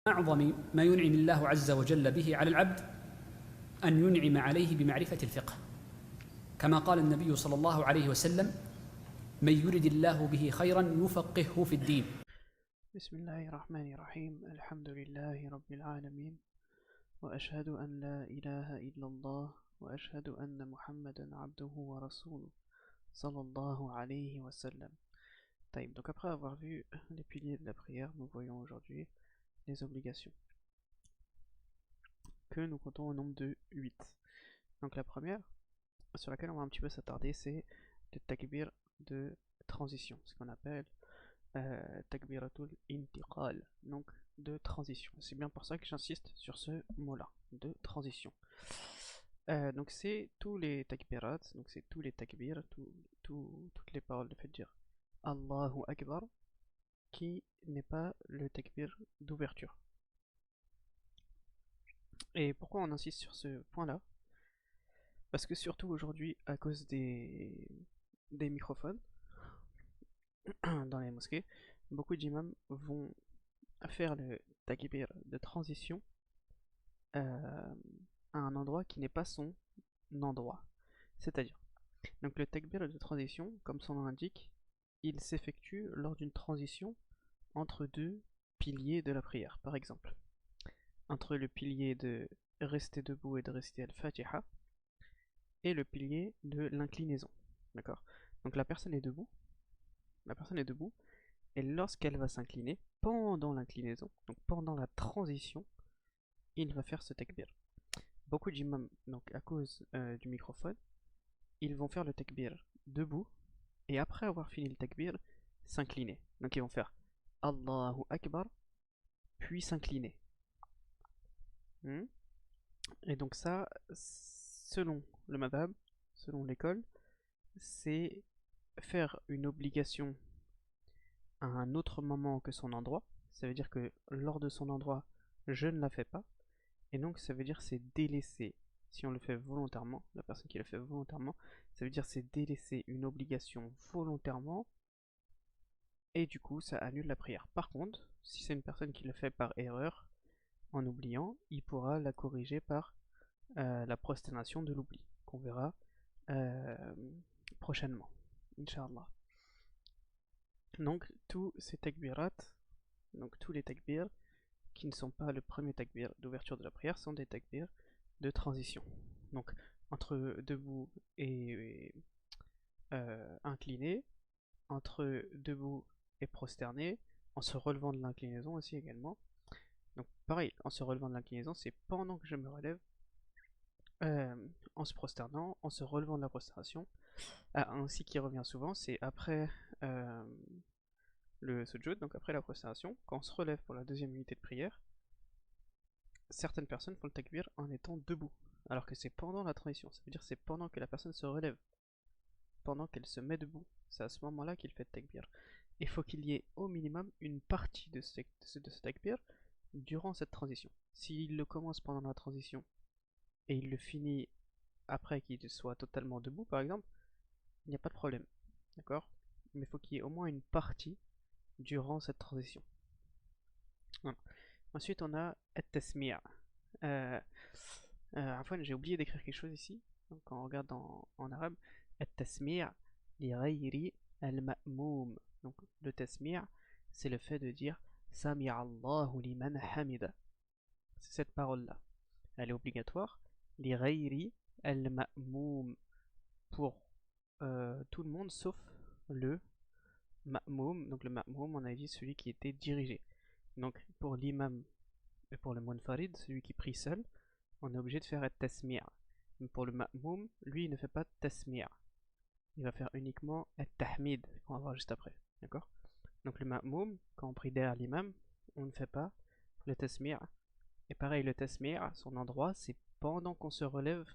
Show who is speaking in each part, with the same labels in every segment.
Speaker 1: أعظم ما ينعم الله عز وجل به على العبد أن ينعم عليه بمعرفة الفقه، كما قال النبي صلى الله عليه وسلم: من يرد الله به خيرا يفقهه في الدين.
Speaker 2: بسم الله الرحمن الرحيم. الحمد لله رب العالمين، وأشهد أن لا إله إلا الله، وأشهد أن محمدا عبده ورسوله صلى الله alayhi wa sallam. Donc après avoir vu les piliers de la prière, nous voyons aujourd'hui les obligations, que nous comptons au nombre de 8. Donc la première, sur laquelle on va un petit peu s'attarder, c'est le takbir de transition, ce qu'on appelle takbiratul intiqal, donc de transition. C'est bien pour ça que j'insiste sur ce mot-là, de transition. Donc c'est tous les takbirat, donc c'est tous les takbir, toutes les paroles, le fait de dire Allahu Akbar, qui n'est pas le takbir d'ouverture. Et pourquoi on insiste sur ce point-là? Parce que surtout aujourd'hui, à cause des microphones dans les mosquées, beaucoup d'imams vont faire le takbir de transition à un endroit qui n'est pas son endroit. C'est-à-dire, donc le takbir de transition, comme son nom l'indique, il s'effectue lors d'une transition entre deux piliers de la prière. Par exemple, entre le pilier de rester debout et de rester al-Fatiha et le pilier de l'inclinaison. D'accord? Donc la personne est debout, et lorsqu'elle va s'incliner, pendant l'inclinaison, donc pendant la transition, il va faire ce takbir. Beaucoup d'imams, donc à cause du microphone, ils vont faire le takbir debout, et après avoir fini le takbir, s'incliner. Donc ils vont faire Allahu Akbar, puis s'incliner. Et donc ça, selon le madhab, selon l'école, c'est faire une obligation à un autre moment que son endroit. Ça veut dire que lors de son endroit, je ne la fais pas. Et donc ça veut dire c'est délaisser, si on le fait volontairement, la personne qui le fait volontairement, ça veut dire c'est délaisser une obligation volontairement, et du coup ça annule la prière. Par contre, si c'est une personne qui le fait par erreur, en oubliant, il pourra la corriger par la prosternation de l'oubli, qu'on verra prochainement, Inch'Allah. Donc tous ces takbirat, donc tous les takbirs qui ne sont pas le premier takbir d'ouverture de la prière sont des takbirs de transition. Donc entre debout et incliné, entre debout et prosterné, en se relevant de l'inclinaison aussi également. Donc pareil, en se relevant de l'inclinaison, c'est pendant que je me relève, en se prosternant, en se relevant de la prosternation. Ainsi qui revient souvent, c'est après le sujud, donc après la prosternation, quand on se relève pour la deuxième unité de prière, certaines personnes font le takbir en étant debout, alors que c'est pendant la transition, ça veut dire c'est pendant que la personne se relève, pendant qu'elle se met debout, c'est à ce moment-là qu'il fait le takbir. Il faut qu'il y ait au minimum une partie de ce takbir durant cette transition. S'il le commence pendant la transition et il le finit après qu'il soit totalement debout par exemple, il n'y a pas de problème, d'accord? Mais il faut qu'il y ait au moins une partie durant cette transition. Voilà. Ensuite on a at-tasmi'. J'ai oublié d'écrire quelque chose ici. Donc quand on regarde en arabe, at-tasmi' li ghayri al-ma'moum. Donc le tasmi', c'est le fait de dire Sami'a Allahu liman hamida. C'est cette parole-là. Elle est obligatoire. Li ghayri al-ma'moum, pour tout le monde sauf le ma'moum. Donc le ma'moum, on a dit celui qui était dirigé. Donc pour l'imam et pour le munfarid, celui qui prie seul, on est obligé de faire at-tasmi'. Mais pour le ma'moum, lui il ne fait pas tasmi'. Il va faire uniquement at-tahmid, qu'on va voir juste après. D'accord? Donc le ma'moum, quand on prie derrière l'imam, on ne fait pas le tasmi'. Et pareil, le tasmi', son endroit, c'est pendant qu'on se relève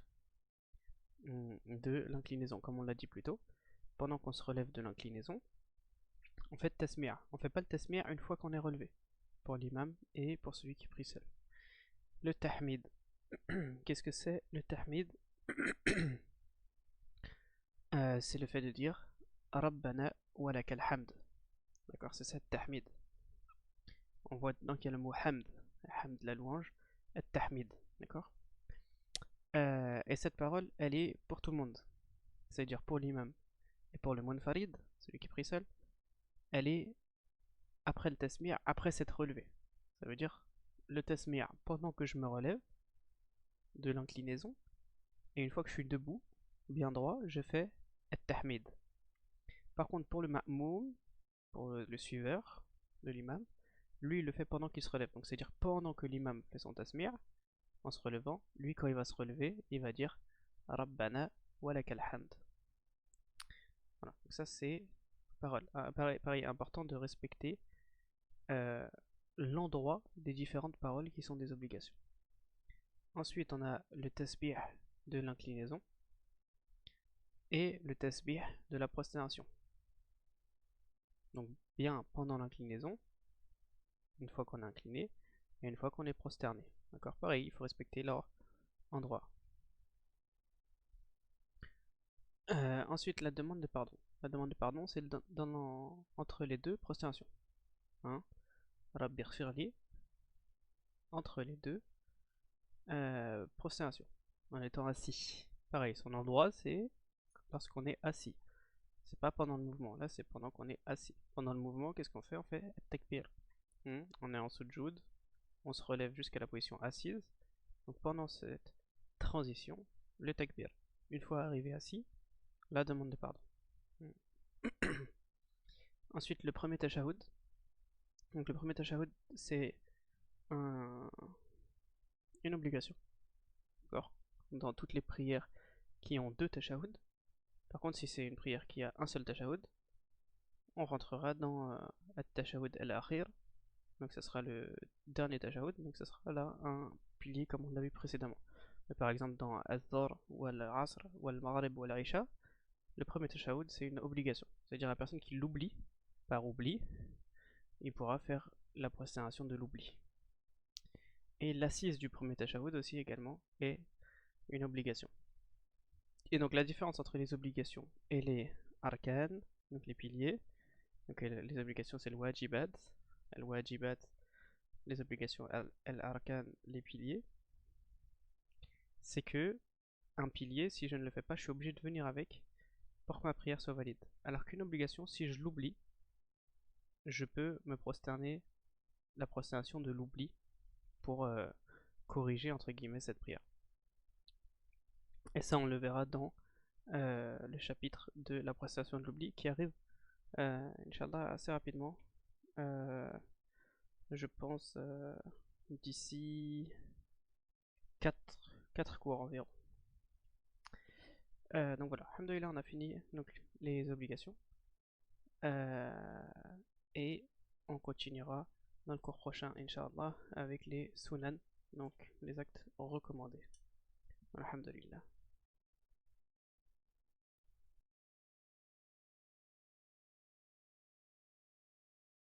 Speaker 2: de l'inclinaison, comme on l'a dit plus tôt. Pendant qu'on se relève de l'inclinaison, on fait tasmi'. On ne fait pas le tasmi' une fois qu'on est relevé, pour l'imam et pour celui qui prie seul. Le tahmid. Qu'est-ce que c'est le tahmid? C'est le fait de dire Rabbana wa lakal hamd. D'accord, c'est ça le tahmid. On voit dedans qu'il y a le mot hamd. hamd, la louange, at-tahmid, d'accord? Et cette parole, elle est pour tout le monde, c'est-à-dire pour l'imam et pour le munfarid, celui qui prie seul, elle est après le tasmi', après s'être relevé. Ça veut dire le tasmi' pendant que je me relève de l'inclinaison, et une fois que je suis debout, bien droit, je fais at-tahmid. Par contre, pour le ma'moum, pour le suiveur de l'imam, lui il le fait pendant qu'il se relève. Donc c'est-à-dire pendant que l'imam fait son tasmi', en se relevant, lui quand il va se relever, il va dire Rabbana wa lakal hamd. Voilà, donc ça c'est parole. Pareil, important de respecter euh, l'endroit des différentes paroles qui sont des obligations. Ensuite, on a le tasbih de l'inclinaison et le tasbih de la prosternation. Donc bien pendant l'inclinaison, une fois qu'on est incliné, et une fois qu'on est prosterné. D'accord? Pareil, il faut respecter leur endroit. Ensuite, la demande de pardon. La demande de pardon, c'est entre les deux prosternations. Hein? Rabbi Khfirli, entre les deux prosternation, en étant assis. Pareil, son endroit c'est lorsqu'on est assis. C'est pas pendant le mouvement, là c'est pendant qu'on est assis. Pendant le mouvement, qu'est-ce qu'on fait? On fait takbir. On est en sujoud, on se relève jusqu'à la position assise. Donc pendant cette transition, le takbir. Une fois arrivé assis, la demande de pardon. Ensuite, le premier tashahhud. Donc le premier tashahhud, c'est une obligation. D'accord? Dans toutes les prières qui ont deux tashahhud. Par contre, si c'est une prière qui a un seul tashahhud, on rentrera dans at-tashahhud al-akhir. Donc ça sera le dernier tashahhud. Donc ça sera là un pilier comme on l'a vu précédemment. Mais par exemple dans al-dhuhr ou al-asr ou al-maghrib ou al-isha, le premier tashahhud c'est une obligation. C'est-à-dire la personne qui l'oublie, par oubli, il pourra faire la prosternation de l'oubli. Et l'assise du premier tashahhud aussi également est une obligation. Et donc la différence entre les obligations et les arkan, donc les piliers, donc les obligations c'est le wajibat, les obligations al-arkan, les piliers, c'est que un pilier, si je ne le fais pas, je suis obligé de venir avec pour que ma prière soit valide. Alors qu'une obligation, si je l'oublie, je peux me prosterner, la prosternation de l'oubli, pour corriger entre guillemets cette prière. Et ça on le verra dans le chapitre de la prosternation de l'oubli qui arrive Inch'Allah assez rapidement. Je pense d'ici 4 cours environ. Donc voilà, alhamdoulilah, on a fini donc, les obligations. Et on continuera dans le cours prochain, Inch'Allah, avec les sunan, donc les actes recommandés. Alhamdulillah.